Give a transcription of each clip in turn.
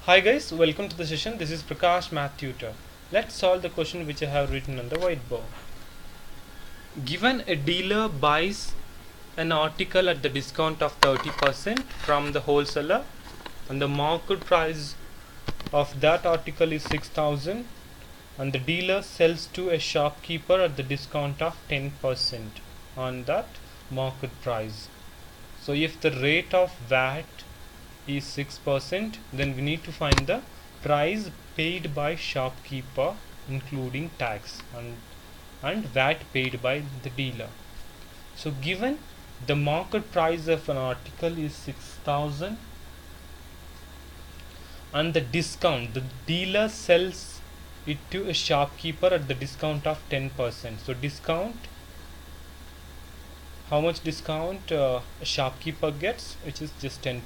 Hi guys, welcome to the session. This is Prakash, Math Tutor. Let's solve the question which I have written on the whiteboard. Given a dealer buys an article at the discount of 30% from the wholesaler and the market price of that article is 6,000 and the dealer sells to a shopkeeper at the discount of 10% on that market price. So if the rate of VAT is 6%, then we need to find the price paid by shopkeeper including tax and VAT paid by the dealer. So given the market price of an article is 6,000 and the discount, the dealer sells it to a shopkeeper at the discount of 10%. So discount, how much discount a shopkeeper gets, which is just 10%.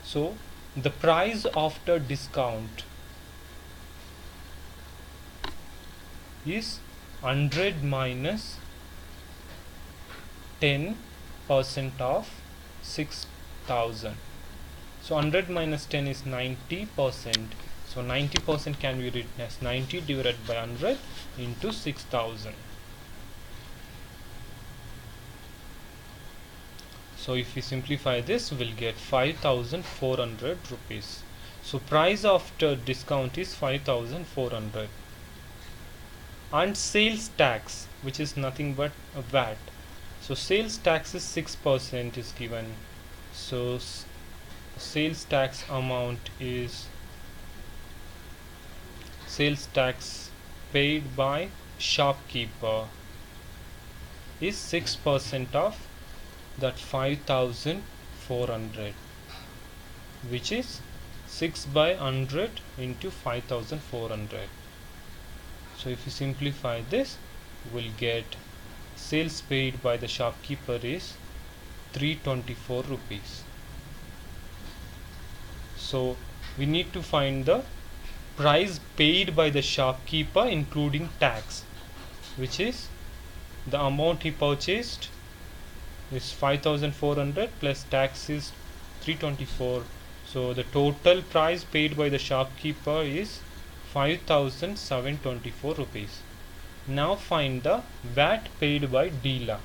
So the price after discount is 100 minus 10% of 6,000. So 100 minus 10 is 90%. So 90% can be written as 90 divided by 100 into 6,000. So if we simplify this, we'll get 5,400 rupees. So price after discount is 5,400. And sales tax, which is nothing but a VAT. So sales tax is 6% is given. So sales tax amount is sales tax paid by shopkeeper is 6% of that 5,400, which is 6 by 100 into 5,400. So if you simplify this, we'll get sales paid by the shopkeeper is 324 rupees. So we need to find the price paid by the shopkeeper including tax, which is the amount he purchased is 5,400 plus tax is 324. So the total price paid by the shopkeeper is 5,724 rupees. Now find the VAT paid by dealer.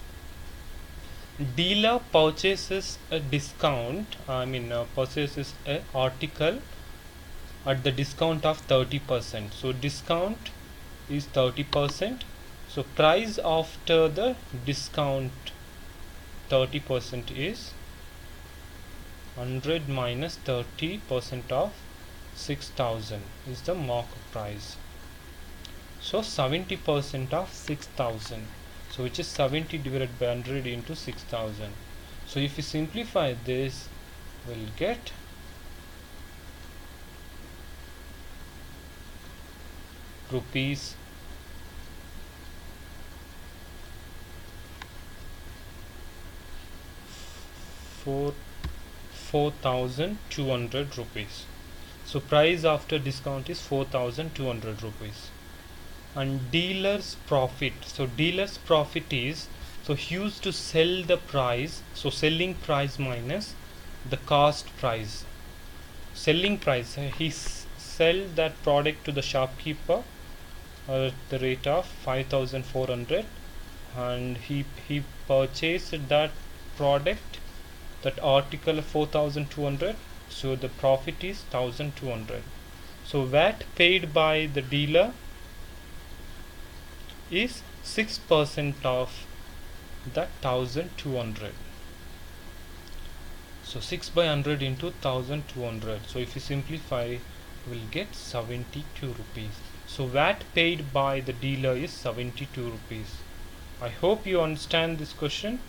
Dealer purchases a discount, purchases a article at the discount of 30%. So discount is 30%. So price after the discount 30% is 100 minus 30% of 6,000 is the market price. So 70% of 6,000. So which is 70 divided by 100 into 6,000. So if you simplify this, we'll get rupees 4,200 rupees. So price after discount is 4,200 rupees. And dealer's profit, so dealer's profit is, so he used to sell the price, so selling price minus the cost price. Selling price, he sell that product to the shopkeeper at the rate of 5,400 and he purchased that product, that article 4,200. So the profit is 1,200. So VAT paid by the dealer is 6% of that 1,200. So 6 by 100 into 1,200. So if you simplify, we'll get 72 rupees. So VAT paid by the dealer is 72 rupees. I hope you understand this question.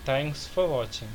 Thanks for watching.